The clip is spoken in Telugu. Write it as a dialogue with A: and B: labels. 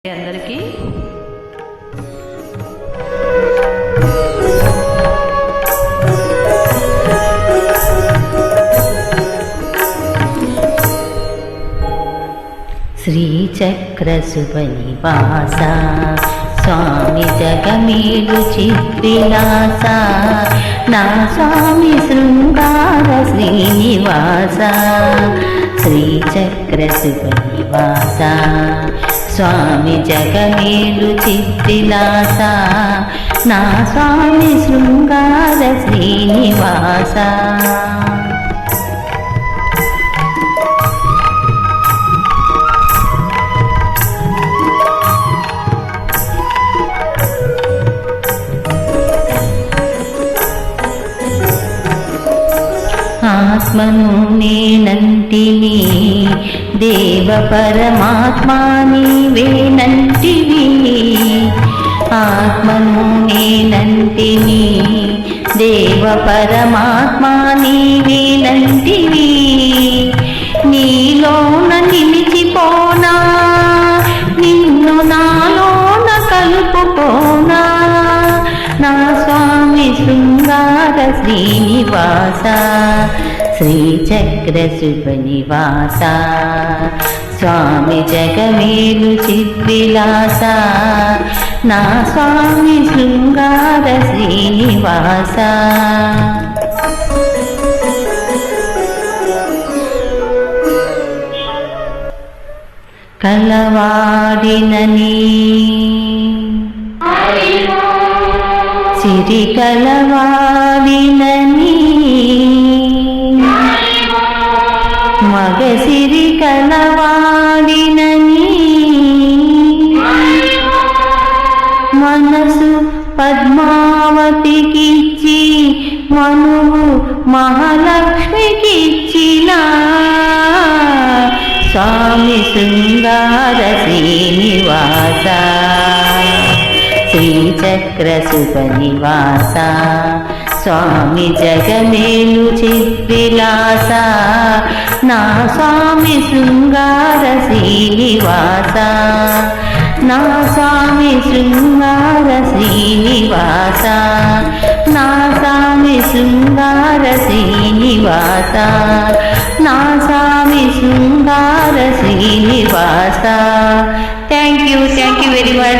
A: అందరికీ శ్రీచక్రసుపనివాస స్వామి జగమేలు చిద్విలాస నా స్వామి శృంగార శ్రీనివాస శ్రీచక్రసుపనివాస స్వామి జగమేలు చిద్విలాస నా స్వామి శృంగార శ్రీనివాస ఆత్మను నేనంటిని దేవ పరమాత్మా నీవేనంటివి ఆత్మను నేనంటిని దేవ పరమాత్మా నీవేనంటివి నీలోన నిలిచిపోనా నిన్ను నాలోన కలుపుకోనా నా స్వామి శృంగార శ్రీనివాస శ్రీచక్రసుపనివాస స్వామి జగమేలు చిద్విలాస నా స్వామి శృంగార శ్రీనివాస కలవాడినని సిరి కలవాడినని మగ సిరి కలవాడినని మనసు పద్మావతికిచ్చి మనువు మహాలక్ష్మికిచ్చిన స్వామి శృంగార శ్రీనివాస శ్రీచక్రసుపనివాస స్వామి జగమేలు చిద్విలాస నా స్వామి శృంగార శ్రీనివాస నా స్వామి శృంగార శ్రీనివాస నా స్వామి శృంగార శ్రీనివాస నా స్వామి శృంగార Srinivasa thank you very much.